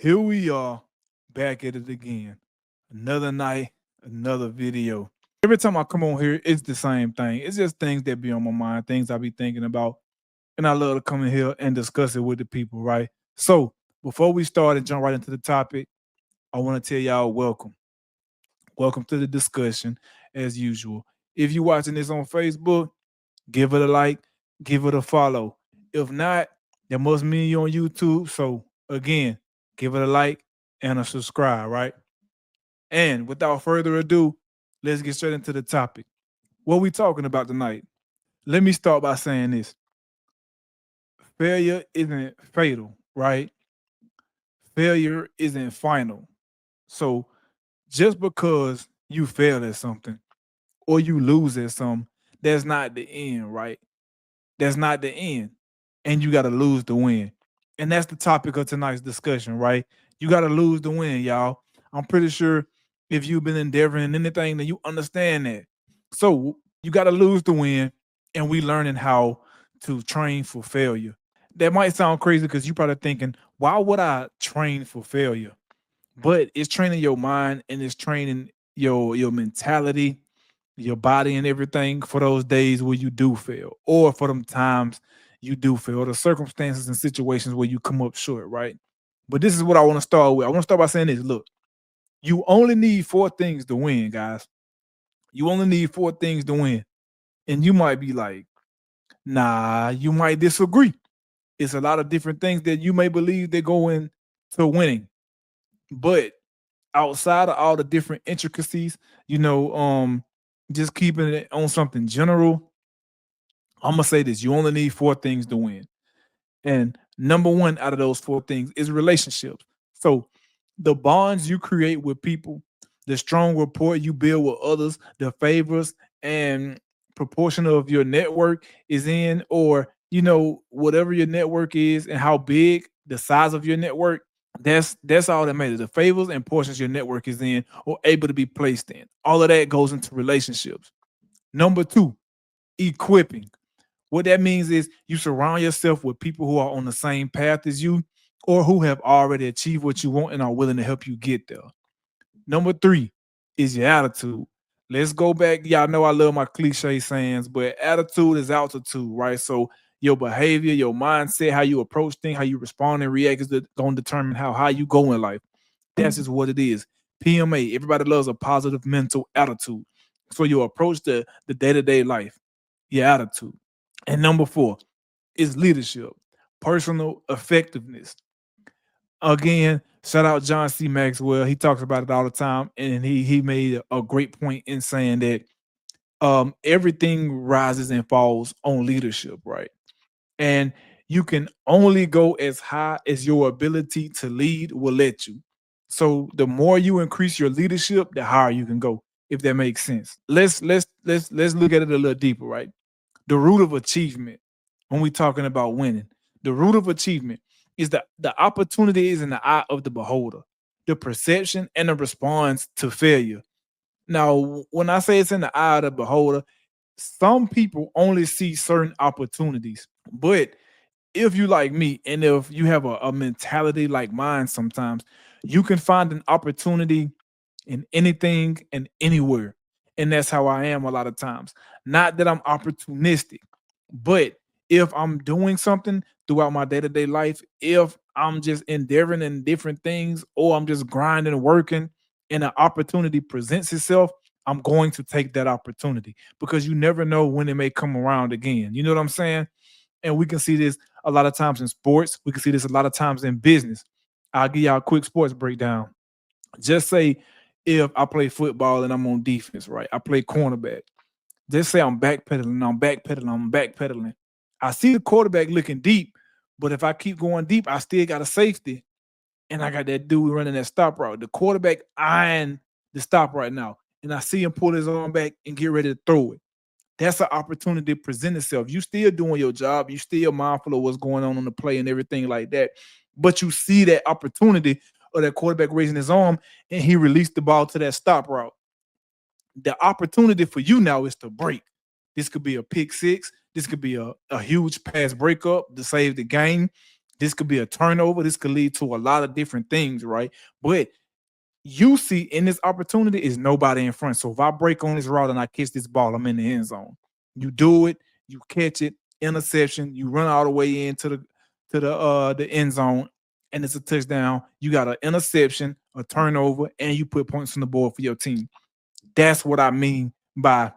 Here we are back at it again. Another night, another video. Every time I come on here, it's the same thing. It's just things that be on my mind, things I be thinking about. And I love to come in here and discuss it with the people, right? So before we start and jump right into the topic, I want to tell y'all welcome. Welcome to the discussion as usual. If you're watching this on Facebook, give it a like, give it a follow. If not, that must mean you're on YouTube. So again, give it a like and a subscribe, right? And without further ado, let's get straight into the topic. What we talking about tonight? Let me start by saying this. Failure isn't fatal, right? Failure isn't final. So just because you fail at something or you lose at something, that's not the end, right? That's not the end. And you got to lose to win. And that's the topic of tonight's discussion, right? You got to lose to win, y'all. I'm pretty sure if you've been endeavoring in anything, then you understand that. So you got to lose to win, and we learning how to train for failure. That might sound crazy because you probably thinking, why would I train for failure? But it's training your mind and it's training your mentality, your body and everything for those days where you do fail, or for them times you do fail, or the circumstances and situations where you come up short, right? But this is what I want to start with. I want to start by saying this. Look, you only need four things to win, guys. You only need four things to win. And you might be like, nah, you might disagree. It's a lot of different things that you may believe that go into winning. But outside of all the different intricacies, you know, just keeping it on something general, I'm gonna say this: you only need four things to win, and number one out of those four things is relationships. So the bonds you create with people, the strong rapport you build with others, the favors and proportion of your network is in, or whatever your network is and how big the size of your network. That's all that matters. The favors and portions your network is in or able to be placed in. All of that goes into relationships. Number two, equipping. What that means is you surround yourself with people who are on the same path as you or who have already achieved what you want and are willing to help you get there. Number three is your attitude. Let's go back. Y'all know I love my cliche sayings, but attitude is altitude, right? So your behavior, your mindset, how you approach things, how you respond and react is going to determine how high you go in life. That's just what it is. PMA, everybody loves a positive mental attitude. So you approach the day-to-day life, your attitude. And number four is leadership, personal effectiveness. Again, shout out John C. Maxwell. He talks about it all the time, and he made a great point in saying that everything rises and falls on leadership, right? And you can only go as high as your ability to lead will let you. So the more you increase your leadership, the higher you can go, if that makes sense. Let's look at it a little deeper, right? The root of achievement when we're talking about winning. The root of achievement is the opportunity is in the eye of the beholder, the perception and the response to failure. Now, when I say it's in the eye of the beholder, some people only see certain opportunities. But if you like me and if you have a mentality like mine, sometimes you can find an opportunity in anything and anywhere. And that's how I am a lot of times. Not that I'm opportunistic, but if I'm doing something throughout my day-to-day life, if I'm just endeavoring in different things or I'm just grinding, working, and an opportunity presents itself, I'm going to take that opportunity because you never know when it may come around again. You know what I'm saying? And we can see this a lot of times in sports. We can see this a lot of times in business. I'll give y'all a quick sports breakdown. Just say if I play football and I'm on defense, right? I play cornerback. Just say I'm backpedaling, I'm backpedaling, I'm backpedaling. I see the quarterback looking deep, but if I keep going deep, I still got a safety and I got that dude running that stop route. The quarterback eyeing the stop right now, and I see him pull his arm back and get ready to throw it. That's an opportunity to present itself. You still doing your job. You still mindful of what's going on the play and everything like that. But you see that opportunity of that quarterback raising his arm and he released the ball to that stop route. The opportunity for you now is to break. This could be a pick six. This could be a huge pass breakup to save the game. This could be a turnover. This could lead to a lot of different things, right? But you see in this opportunity is nobody in front. So if I break on this route and I catch this ball, I'm in the end zone. You do it, you catch it, interception, you run all the way into the end zone, and it's a touchdown. You got an interception, a turnover, and you put points on the board for your team. That's what I mean by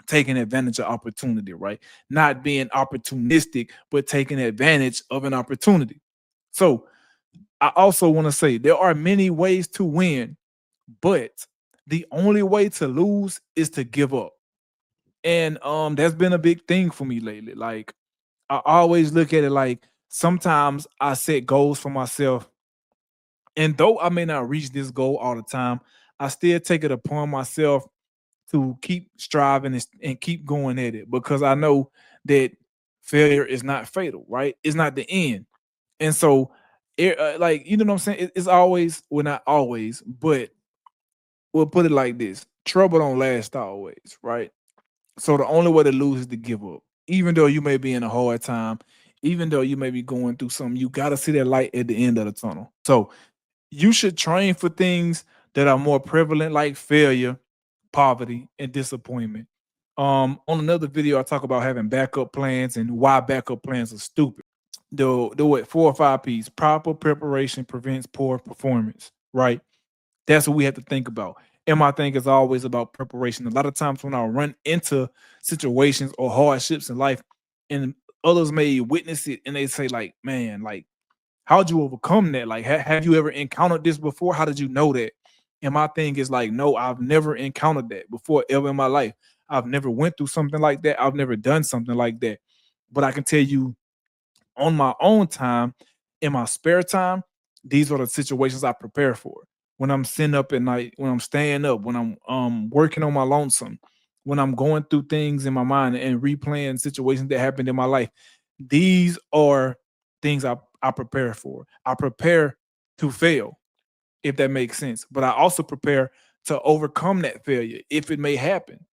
taking advantage of opportunity, right? Not being opportunistic, but taking advantage of an opportunity. So I also want to say there are many ways to win, but the only way to lose is to give up. And that's been a big thing for me lately. Like I always look at it like sometimes I set goals for myself, and though I may not reach this goal all the time, I still take it upon myself to keep striving and keep going at it because I know that failure is not fatal, right? It's not the end. And so, like, you know what I'm saying? It's always, well, not always, but we'll put it like this: trouble don't last always, right? So the only way to lose is to give up. Even though you may be in a hard time, even though you may be going through something, you got to see that light at the end of the tunnel. So you should train for things that are more prevalent, like failure, poverty, and disappointment. On another video, I talk about having backup plans and why backup plans are stupid. The what 4 or 5 P's. Proper preparation prevents poor performance, right? That's what we have to think about. And my thing is always about preparation. A lot of times when I run into situations or hardships in life, and others may witness it and they say, like, man, like, how'd you overcome that? Like, have you ever encountered this before? How did you know that? And my thing is like, no, I've never encountered that before ever in my life. I've never went through something like that. I've never done something like that. But I can tell you on my own time, in my spare time, these are the situations I prepare for. When I'm sitting up at night, when I'm staying up, when I'm working on my lonesome, when I'm going through things in my mind and replaying situations that happened in my life. These are things I prepare for. I prepare to fail, if that makes sense. But I also prepare to overcome that failure if it may happen.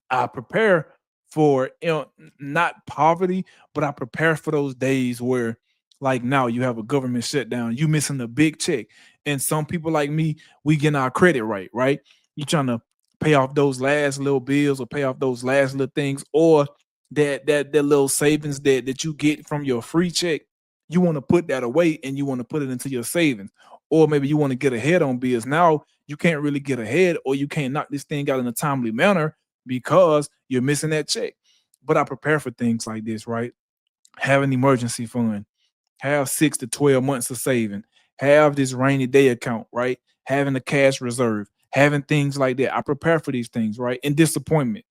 I prepare for, not poverty, but I prepare for those days where, like, now you have a government shutdown, you missing a big check, and some people like me, we getting our credit right, right? You trying to pay off those last little bills or pay off those last little things, or that little savings that you get from your free check. You want to put that away and you want to put it into your savings, or maybe you want to get ahead on bills. Now you can't really get ahead, or you can't knock this thing out in a timely manner because you're missing that check. But I prepare for things like this, right? Have an emergency fund, have 6 to 12 months of saving, have this rainy day account, right? Having a cash reserve, having things like that. I prepare for these things, right? And disappointment.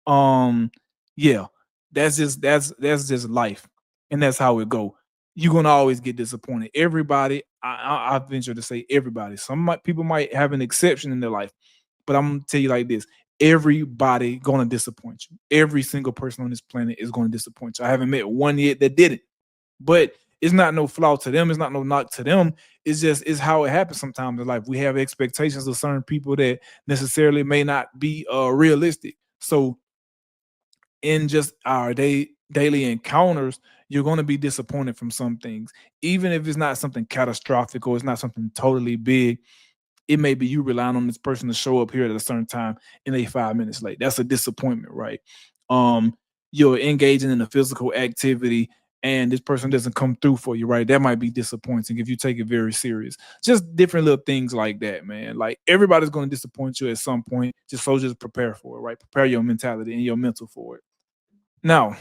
Um, yeah, that's just life, and that's how it go. You're gonna always get disappointed. Everybody, I venture to say everybody. People might have an exception in their life, but I'm gonna tell you like this: everybody gonna disappoint you. Every single person on this planet is gonna disappoint you. I haven't met one yet that didn't, but it's not no flaw to them. It's not no knock to them. It's how it happens sometimes in life. We have expectations of certain people that necessarily may not be realistic. So in just our daily encounters, you're going to be disappointed from some things, even if it's not something catastrophic or it's not something totally big. It may be you relying on this person to show up here at a certain time and they 5 minutes late. That's a disappointment, right? Um, you're engaging in a physical activity and this person doesn't come through for you, right? That might be disappointing if you take it very serious. Just different little things like that, man. Like everybody's going to disappoint you at some point. Just prepare for it, right? Prepare your mentality and your mental for it. Now,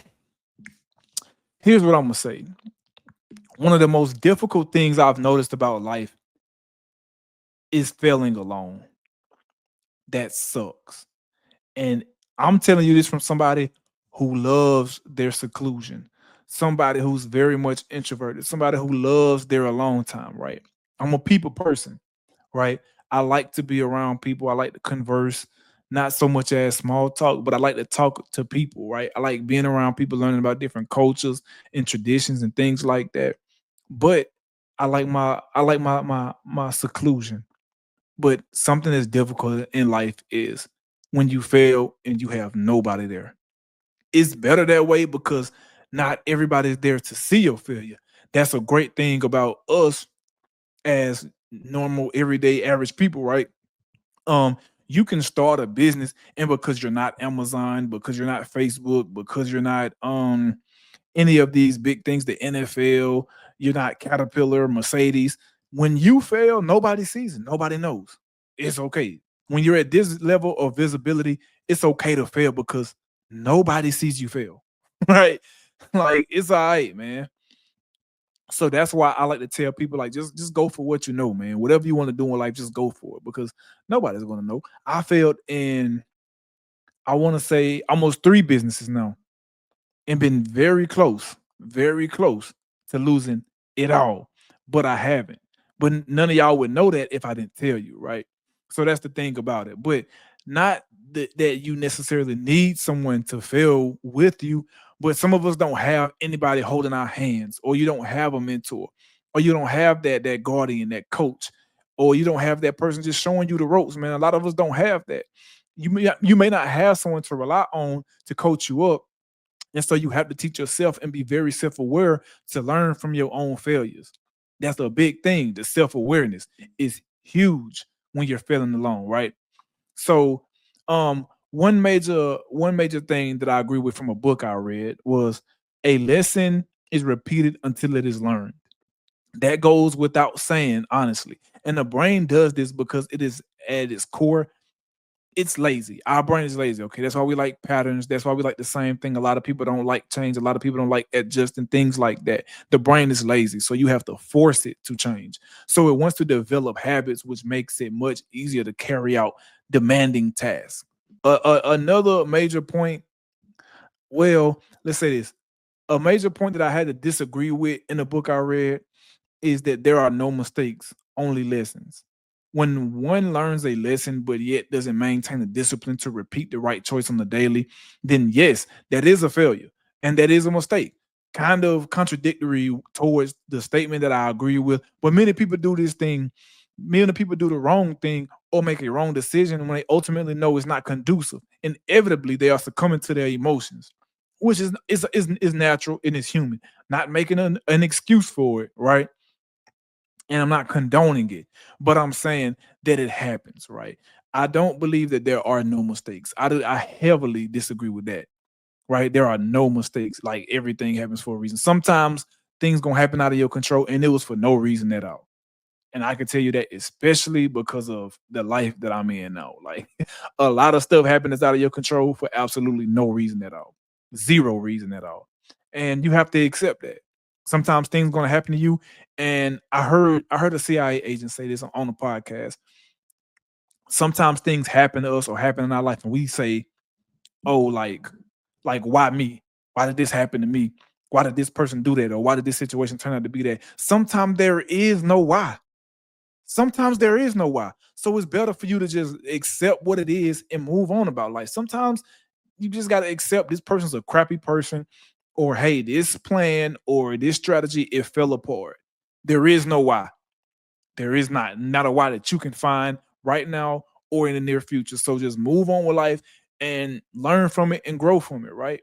here's what I'm gonna say. One of the most difficult things I've noticed about life is failing alone. That sucks. And I'm telling you this from somebody who loves their seclusion, somebody who's very much introverted, somebody who loves their alone time, right? I'm a people person, right? I like to be around people. I like to converse, not so much as small talk, but I like to talk to people, right? I like being around people, learning about different cultures and traditions and things like that. But I like my seclusion. But something that's difficult in life is when you fail and you have nobody there. It's better that way because not everybody's there to see your failure. That's a great thing about us as normal, everyday, average people, right? Um, you can start a business, and because you're not Amazon, because you're not Facebook, because you're not any of these big things, the NFL, you're not Caterpillar, Mercedes. When you fail, nobody sees it, nobody knows. It's okay. When you're at this level of visibility, it's okay to fail because nobody sees you fail. Right? Like it's all right, man. So that's why I like to tell people like just go for what you know, man. Whatever you want to do in life, just go for it because nobody's gonna know. I failed in I want to say almost three businesses now and been very close to losing it all, but I haven't. But none of y'all would know that if I didn't tell you, right? So that's the thing about it. But not that you necessarily need someone to fail with you, but some of us don't have anybody holding our hands, or you don't have a mentor, or you don't have that guardian, that coach, or you don't have that person just showing you the ropes, man. A lot of us don't have that. You may not have someone to rely on to coach you up, and so you have to teach yourself and be very self aware to learn from your own failures. That's a big thing. The self awareness is huge when you're failing alone, right? So, one major thing that I agree with from a book I read was a lesson is repeated until it is learned. That goes without saying, honestly. And the brain does this because it is at its core it's lazy. Our brain is lazy. Okay, that's why we like patterns. That's why we like the same thing. A lot of people don't like change. A lot of people don't like adjusting things like that. The brain is lazy, so you have to force it to change. So it wants to develop habits, which makes it much easier to carry out demanding tasks. Another major point. Well, let's say this. A major point that I had to disagree with in the book I read is that there are no mistakes, only lessons. When one learns a lesson but yet doesn't maintain the discipline to repeat the right choice on the daily, then yes, that is a failure and that is a mistake. Kind of contradictory towards the statement that I agree with. But many people do this thing, many people do the wrong thing or make a wrong decision when they ultimately know it's not conducive. Inevitably, they are succumbing to their emotions, which is natural and is human. Not making an excuse for it, right? And I'm not condoning it, but I'm saying that it happens, right? I don't believe that there are no mistakes. I heavily disagree with that, right? There are no mistakes. Like everything happens for a reason. Sometimes things gonna happen out of your control, and it was for no reason at all. And I can tell you that especially because of the life that I'm in now. Like a lot of stuff happens out of your control for absolutely no reason at all. Zero reason at all. And you have to accept that. Sometimes things gonna happen to you. And I heard a CIA agent say this on the podcast. Sometimes things happen to us or happen in our life, and we say, oh, like why me? Why did this happen to me? Why did this person do that? Or why did this situation turn out to be that? Sometimes there is no why. Sometimes there is no why. So it's better for you to just accept what it is and move on about life. Sometimes you just got to accept this person's a crappy person, or hey, this plan or this strategy, it fell apart. There is no why. There is not a why that you can find right now or in the near future. So just move on with life and learn from it and grow from it, right?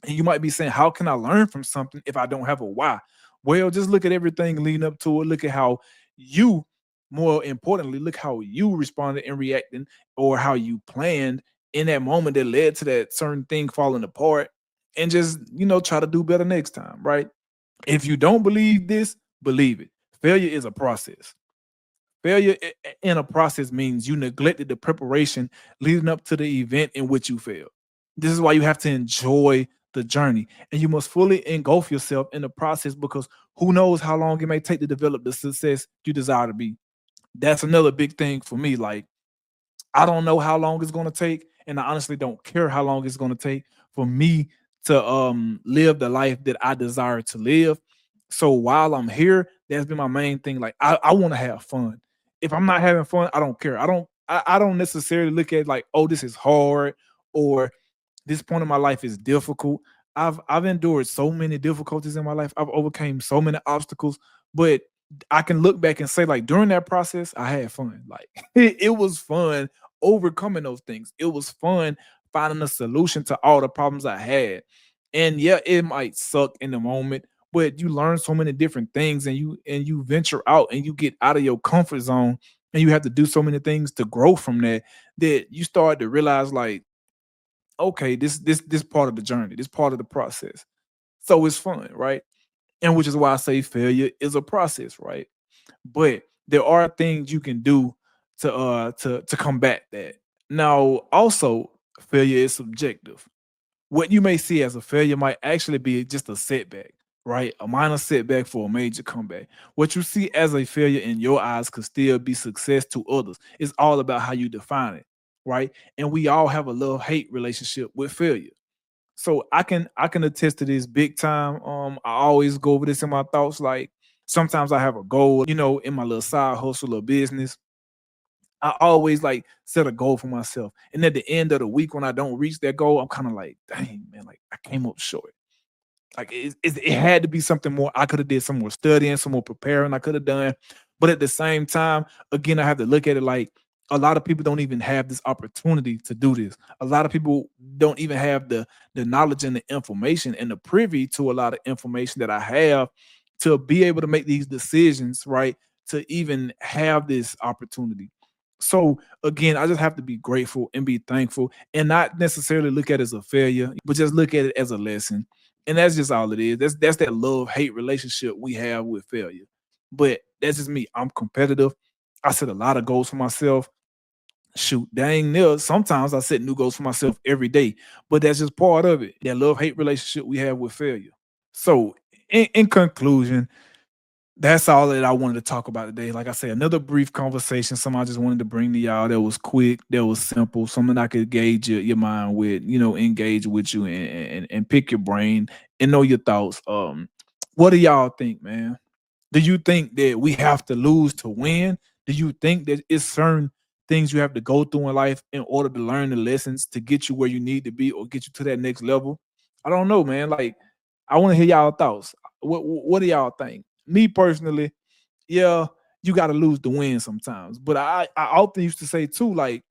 And you might be saying, how can I learn from something if I don't have a why? Well, just look at everything leading up to it. Look at how you, more importantly, look how you responded and reacting, or how you planned in that moment that led to that certain thing falling apart. And just, try to do better next time, right? If you don't believe this, believe it. Failure is a process. Failure in a process means you neglected the preparation leading up to the event in which you failed. This is why you have to enjoy the journey, and you must fully engulf yourself in the process, because who knows how long it may take to develop the success you desire to be. That's another big thing for me. Like, I don't know how long it's going to take, and I honestly don't care how long it's going to take for me to live the life that I desire to live. So while I'm here, that's been my main thing. Like, I want to have fun. If I'm not having fun, I don't care. I don't necessarily look at like, oh, this is hard, or this point in my life is difficult. I've endured so many difficulties in my life. I've overcame so many obstacles, but I can look back and say, like, during that process, I had fun. Like it was fun overcoming those things. It was fun finding a solution to all the problems I had. And yeah, it might suck in the moment, but you learn so many different things, and you venture out and you get out of your comfort zone, and you have to do so many things to grow from that, that you start to realize like, okay, this part of the journey, this part of the process. So it's fun, right? And which is why I say failure is a process, right? But there are things you can do to combat that. Now, also, failure is subjective. What you may see as a failure might actually be just a setback, right? A minor setback for a major comeback. What you see as a failure in your eyes could still be success to others. It's all about how you define it, right? And we all have a love-hate relationship with failure. So I can attest to this big time. I always go over this in my thoughts. Like sometimes I have a goal, in my little side hustle or business. I always like set a goal for myself. And at the end of the week, when I don't reach that goal, I'm kind of like, dang, man, like I came up short. Like it had to be something more. I could have did some more studying, some more preparing I could have done. But at the same time, again, I have to look at it like a lot of people don't even have this opportunity to do this. A lot of people don't even have the knowledge and the information and the privy to a lot of information that I have to be able to make these decisions, right? To even have this opportunity. So again, I just have to be grateful and be thankful and not necessarily look at it as a failure, but just look at it as a lesson, and that's just all it is. That's that love hate relationship we have with failure. But that's just me. I'm competitive. I set a lot of goals for myself. Shoot, dang near. Sometimes I set new goals for myself every day. But that's just part of it. That love hate relationship we have with failure. So, in conclusion, that's all that I wanted to talk about today. Like I said, another brief conversation. Something I just wanted to bring to y'all that was quick, that was simple, something I could gauge your mind with, engage with you and pick your brain and know your thoughts. What do y'all think, man? Do you think that we have to lose to win? Do you think that it's certain things you have to go through in life in order to learn the lessons to get you where you need to be or get you to that next level? I don't know, man. Like, I want to hear y'all thoughts. What do y'all think? Me personally, yeah, you got to lose to win sometimes. But I often used to say too, like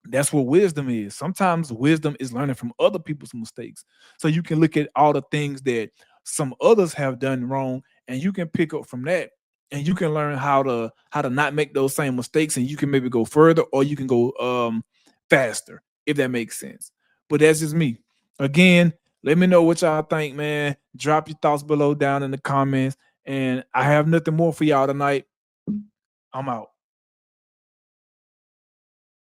that's what wisdom is. Sometimes wisdom is learning from other people's mistakes. So you can look at all the things that some others have done wrong and you can pick up from that and you can learn how to not make those same mistakes and you can maybe go further or you can go faster if that makes sense. But that's just me. Again, let me know what y'all think, man. Drop your thoughts below down in the comments and I have nothing more for y'all tonight. I'm out.